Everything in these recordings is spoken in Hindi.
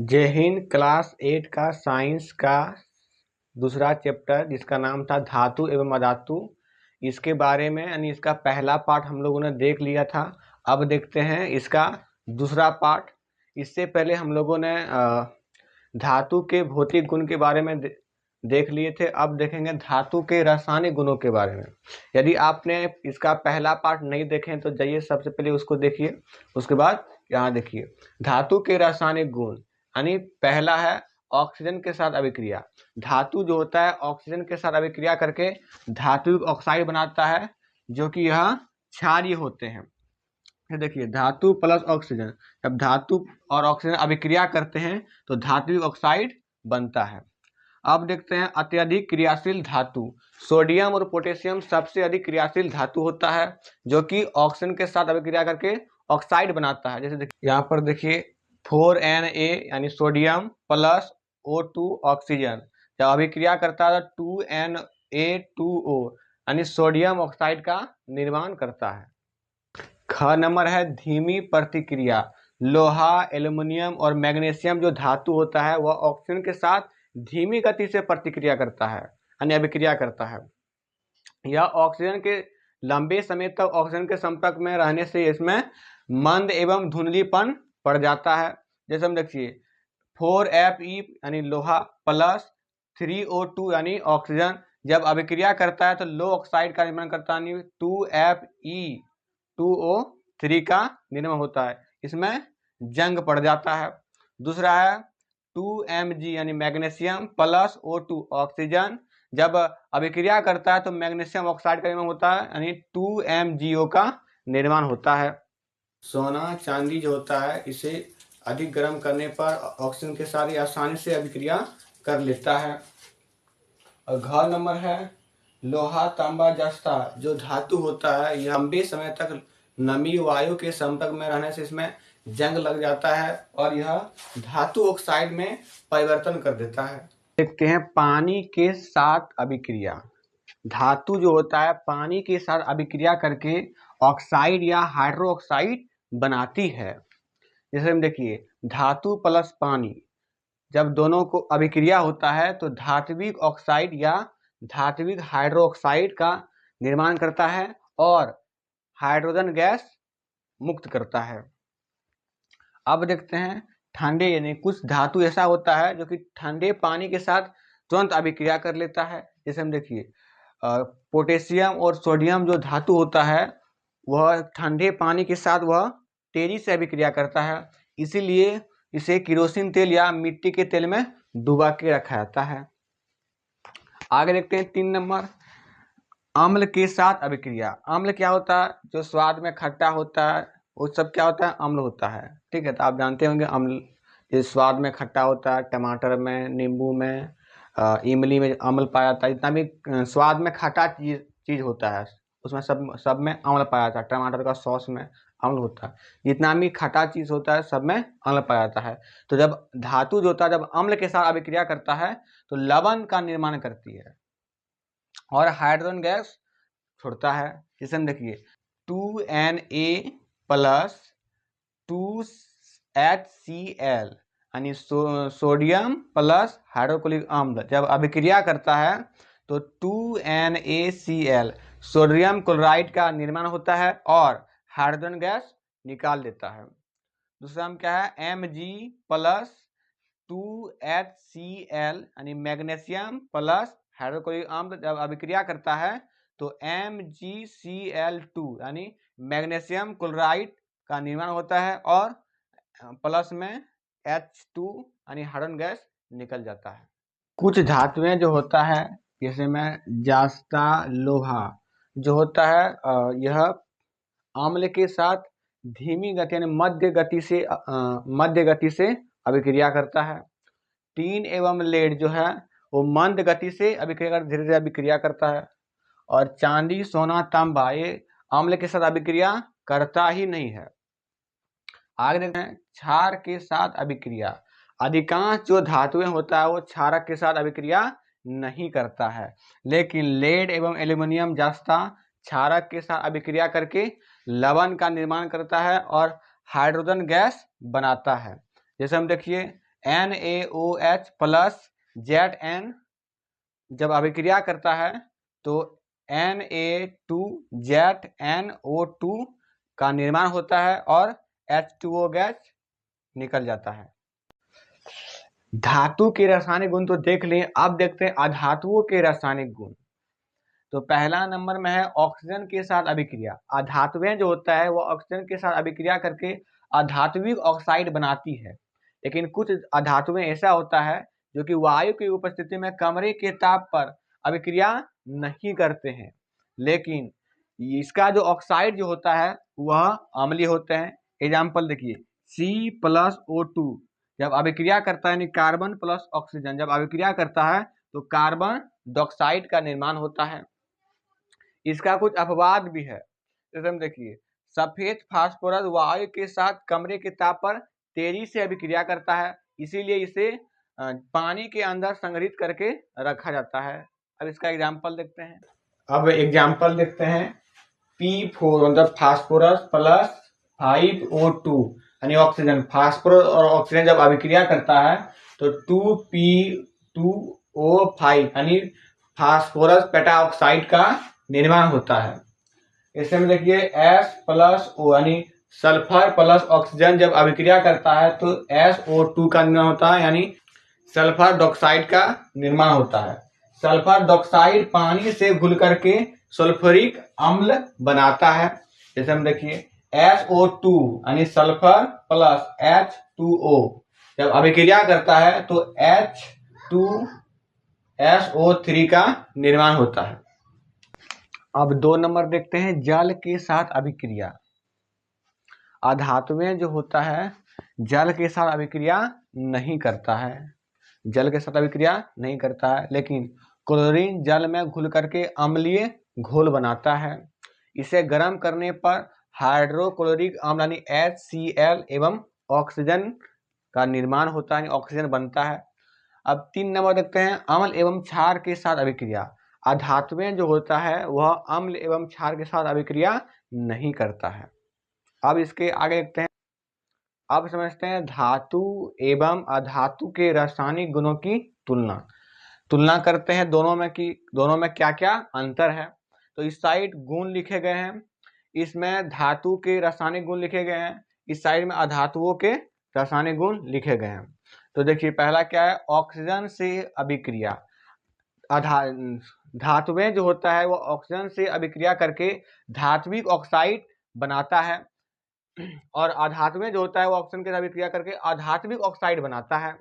जय हिंद। क्लास 8 का साइंस का दूसरा चैप्टर जिसका नाम था धातु एवं अधातु, इसके बारे में यानी इसका पहला पार्ट हम लोगों ने देख लिया था। अब देखते हैं इसका दूसरा पार्ट। इससे पहले हम लोगों ने धातु के भौतिक गुण के बारे में देख लिए थे। अब देखेंगे धातु के रासायनिक गुणों के बारे में। यदि आपने इसका पहला पार्ट नहीं देखे तो जाइए सबसे पहले उसको देखिए, उसके बाद यहाँ देखिए धातु के रासायनिक गुण। यानी पहला है ऑक्सीजन के साथ अभिक्रिया। धातु जो होता है ऑक्सीजन के साथ अभिक्रिया करके धातु ऑक्साइड बनाता है, जो कि यह क्षारीय होते हैं। देखिए धातु प्लस ऑक्सीजन, जब धातु और ऑक्सीजन अभिक्रिया करते हैं तो धातु ऑक्साइड बनता है। अब देखते हैं अत्यधिक क्रियाशील धातु। सोडियम और पोटेशियम सबसे अधिक क्रियाशील धातु होता है, जो कि ऑक्सीजन के साथ अभिक्रिया करके ऑक्साइड बनाता है। जैसे देखिए यहाँ पर देखिए 4Na यानी सोडियम प्लस O2 ऑक्सीजन, जब अभिक्रिया करता है तो 2Na2O यानी सोडियम ऑक्साइड का निर्माण करता है। ख नंबर है धीमी प्रतिक्रिया। लोहा, एल्युमिनियम और मैग्नीशियम जो धातु होता है वह ऑक्सीजन के साथ धीमी गति से प्रतिक्रिया करता है यानी अभिक्रिया करता है। यह ऑक्सीजन के लंबे समय तक ऑक्सीजन के संपर्क में रहने से इसमें मंद एवं धुंधलीपन पड़ जाता है। जैसे हम देखिए 4Fe यानी लोहा प्लस 3O2 यानी ऑक्सीजन जब अभिक्रिया करता है तो लो ऑक्साइड का निर्माण करता है, 2Fe2O3 का निर्माण होता है, इसमें जंग पड़ जाता है। दूसरा है 2Mg यानी मैग्नीशियम प्लस O2 ऑक्सीजन जब अभिक्रिया करता है तो मैग्नीशियम ऑक्साइड का निर्माण होता है यानी 2MgO का निर्माण होता है। सोना चांदी जो होता है इसे अधिक गर्म करने पर ऑक्सीजन के साथ आसानी से अभिक्रिया कर लेता है। और घ नंबर है लोहा, तांबा, जस्ता जो धातु होता है यह लंबे समय तक नमी वायु के संपर्क में रहने से इसमें जंग लग जाता है और यह धातु ऑक्साइड में परिवर्तन कर देता है। देखते हैं पानी के साथ अभिक्रिया। धातु जो होता है पानी के साथ अभिक्रिया करके ऑक्साइड या हाइड्रो ऑक्साइड बनाती है। जैसे हम देखिए धातु प्लस पानी जब दोनों को अभिक्रिया होता है तो धात्विक ऑक्साइड या धात्विक हाइड्रो ऑक्साइड का निर्माण करता है और हाइड्रोजन गैस मुक्त करता है। अब देखते हैं ठंडे, यानी कुछ धातु ऐसा होता है जो कि ठंडे पानी के साथ तुरंत अभिक्रिया कर लेता है। जैसे हम देखिए पोटेशियम और सोडियम जो धातु होता है वह ठंडे पानी के साथ वह तेजी से अभिक्रिया करता है, इसीलिए इसे केरोसिन तेल या मिट्टी के तेल में डुबा के रखा जाता है। आगे देखते हैं 3 नंबर अम्ल के साथ अभिक्रिया। अम्ल क्या होता है? जो स्वाद में खट्टा होता है वो सब क्या होता है? अम्ल होता है। ठीक है, तो आप जानते होंगे अम्ल जो स्वाद में खट्टा होता है, टमाटर में, नींबू में, इमली में अम्ल पाया जाता है। जितना भी स्वाद में खट्टा चीज होता है उसमें सब में अम्ल पाया जाता है। टमाटर का सॉस में अम्ल होता है, जितना भी खट्टा चीज होता है सब में अम्ल पाया जाता है। तो जब धातु जो होता है जब अम्ल के साथ अभिक्रिया करता है तो लवण का निर्माण करती है और हाइड्रोजन गैस छोड़ता है। जैसे हम देखिए 2Na प्लस 2HCl यानी सोडियम प्लस हाइड्रोक्लोरिक अम्ल जब अभिक्रिया करता है तो 2NaCl सोडियम क्लोराइड का निर्माण होता है और हाइड्रोजन गैस निकाल देता है। दूसरा हम क्या है Mg प्लस 2HCl यानी मैग्नीशियम प्लस हाइड्रोक्लोरिक अम्ल जब अभिक्रिया करता है तो MgCl2 यानी मैग्नीशियम क्लोराइड का निर्माण होता है और प्लस में H2 यानी हाइड्रोजन गैस निकल जाता है। कुछ धातुएं जो होता है जैसे में जास्ता, लोहा जो होता है यह अम्ल के साथ धीमी गति यानी मध्य गति से अभिक्रिया करता है। टीन एवं लेड जो है वो मंद गति से अभिक्रिया धीरे धीरे अभिक्रिया करता है। और चांदी, सोना, तांबा ये अम्ल के साथ अभिक्रिया करता ही नहीं है। आगे देखते हैं क्षार के साथ अभिक्रिया। अधिकांश जो धातुएं होता है वो क्षारक के साथ अभिक्रिया नहीं करता है, लेकिन लेड एवं एल्युमिनियम जस्ता क्षारक के साथ अभिक्रिया करके लवण का निर्माण करता है और हाइड्रोजन गैस बनाता है। जैसे हम देखिए NaOH प्लस Zn जब अभिक्रिया करता है तो Na2ZnO2 का निर्माण होता है और H2O गैस निकल जाता है। धातु के रासायनिक गुण तो देख लिए, अब देखते हैं अधातुओं के रासायनिक गुण। तो पहला नंबर में है ऑक्सीजन के साथ अभिक्रिया। अधातुएं जो होता है वो ऑक्सीजन के साथ अभिक्रिया करके अधात्विक ऑक्साइड बनाती है, लेकिन कुछ अधातुएं ऐसा होता है जो कि वायु की उपस्थिति में कमरे के ताप पर अभिक्रिया नहीं करते हैं, लेकिन इसका जो ऑक्साइड जो होता है वह अम्लीय होते हैं। एग्जाम्पल देखिए, C+O2 जब अभिक्रिया करता है, यानी कार्बन प्लस ऑक्सीजन जब अभिक्रिया करता है तो कार्बन डाइऑक्साइड का निर्माण होता है। इसका कुछ अपवाद भी है, जैसे हम देखिए, सफेद फास्फोरस वायु के साथ कमरे के ताप पर तेजी से अभिक्रिया करता है, इसीलिए इसे पानी के अंदर संग्रहित करके रखा जाता है। अब इसका एग्जाम्पल देखते हैं। P4 मतलब फास्फोरस प्लस 5O2 यानी ऑक्सीजन। फास्फोरस और ऑक्सीजन जब अभिक्रिया करता है तो 2P2O5 यानी फास्फोरस पेटाऑक्साइड का निर्माण होता है। इससे में देखिए S+O यानी सल्फर प्लस ऑक्सीजन जब अभिक्रिया करता है तो SO2 का निर्माण होता है, यानी सल्फर डाइऑक्साइड का निर्माण होता है। सल्फर डाइऑक्साइड पानी से घुल करके सल्फ्यूरिक अम्ल बनाता है। जैसे हम देखिए SO2 यानी सल्फर प्लस H2O जब अभिक्रिया करता है तो H2SO3 का निर्माण होता है। अब 2 नंबर देखते हैं, जल के साथ अभिक्रिया। अधातुएं जो होता है जल के साथ अभिक्रिया नहीं करता है, लेकिन क्लोरीन जल में घुल करके अम्लीय घोल बनाता है। इसे गर्म करने पर हाइड्रोक्लोरिक अम्ल यानी HCl एवं ऑक्सीजन का निर्माण होता है, ऑक्सीजन बनता है। अब 3 नंबर देखते हैं, अम्ल एवं क्षार के साथ अभिक्रिया। अधातुएं जो होता है वह अम्ल एवं क्षार के साथ अभिक्रिया नहीं करता है। अब इसके आगे देखते हैं, अब समझते हैं धातु एवं अधातु के रासायनिक गुणों की तुलना करते हैं दोनों में क्या क्या अंतर है। तो इस साइड गुण लिखे गए हैं, इसमें धातु के रासायनिक गुण लिखे गए हैं, इस साइड में अधातुओं के रासायनिक गुण लिखे गए हैं। तो देखिए पहला क्या है, ऑक्सीजन से अभिक्रिया। धातुएं जो होता है वो ऑक्सीजन से अभिक्रिया करके धात्विक ऑक्साइड बनाता है, और अधातुएं जो होता है वो ऑक्सीजन के साथ अभिक्रिया करके अधात्विक ऑक्साइड बनाता है।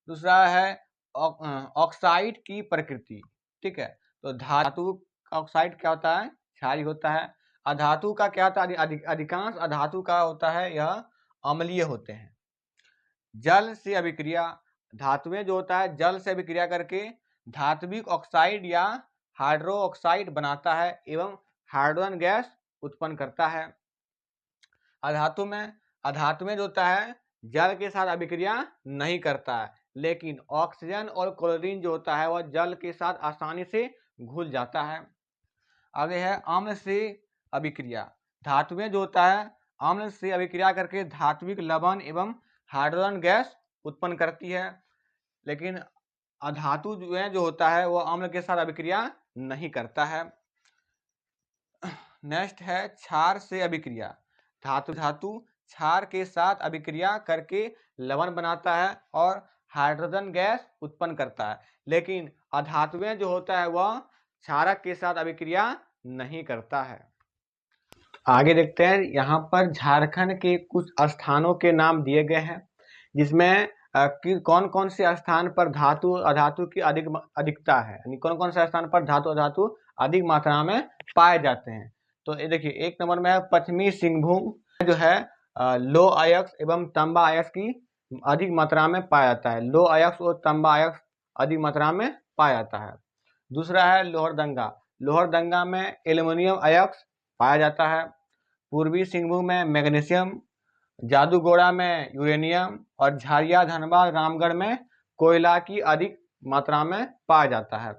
दूसरा है ऑक्साइड की प्रकृति, ठीक है। तो धातु ऑक्साइड क्या होता है, क्षारीय होता है। अधातु का क्या होता है, अधिकांश अधातु का होता है यह अम्लीय होते हैं। जल से अभिक्रिया, धातुएं जो होता है जल से अभिक्रिया करके धात्विक ऑक्साइड या हाइड्रो ऑक्साइड बनाता है एवं हाइड्रोजन गैस उत्पन्न करता है। अधातुएं जो होता है जल के साथ अभिक्रिया नहीं करता है, लेकिन ऑक्सीजन और क्लोरीन जो होता है वह जल के साथ आसानी से घुल जाता है। आगे है अम्ल से अभिक्रिया। धातुएं जो होता है अम्ल से अभिक्रिया करके धात्विक लवण एवं हाइड्रोजन गैस उत्पन्न करती है, लेकिन अधातु जो होता है वह अम्ल के साथ अभिक्रिया नहीं करता है। नेक्स्ट है क्षार से अभिक्रिया। धातु क्षार के साथ अभिक्रिया करके लवण बनाता है और हाइड्रोजन गैस उत्पन्न करता है, लेकिन अधातुएं जो होता है वह क्षारक के साथ अभिक्रिया नहीं करता है। आगे देखते हैं, यहाँ पर झारखंड के कुछ स्थानों के नाम दिए गए हैं, जिसमें कौन कौन से स्थान पर धातु अधातु की अधिकता है, यानी कौन कौन से स्थान पर धातु अधातु अधिक मात्रा में पाए जाते हैं। तो ये देखिए, 1 नंबर में है पश्चिमी सिंहभूम, जो है लो अयस्क एवं तांबा अयस्क की अधिक मात्रा में पाया जाता है। लो अयस्क और तांबा अयस्क अधिक मात्रा में पाया जाता है। दूसरा है लोहरदंगा में एल्युमिनियम अयस्क पाया जाता है। पूर्वी सिंहभूम में मैग्नीशियम, जादूगोड़ा में यूरेनियम और झारिया धनबाद रामगढ़ में कोयला की अधिक मात्रा में पाया जाता है।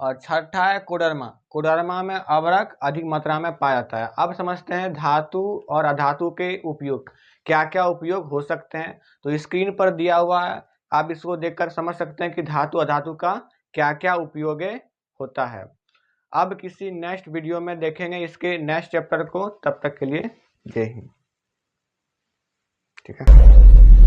और छठा है कोडरमा। कोडरमा में अवरक अधिक मात्रा में पाया जाता है। अब समझते हैं धातु और अधातु के उपयोग, क्या क्या उपयोग हो सकते हैं। तो स्क्रीन पर दिया हुआ है, आप इसको देखकर समझ सकते हैं कि धातु अधातु का क्या क्या उपयोग होता है। अब किसी नेक्स्ट वीडियो में देखेंगे इसके नेक्स्ट चैप्टर को, तब तक के लिए जय हिंद। ठीक है।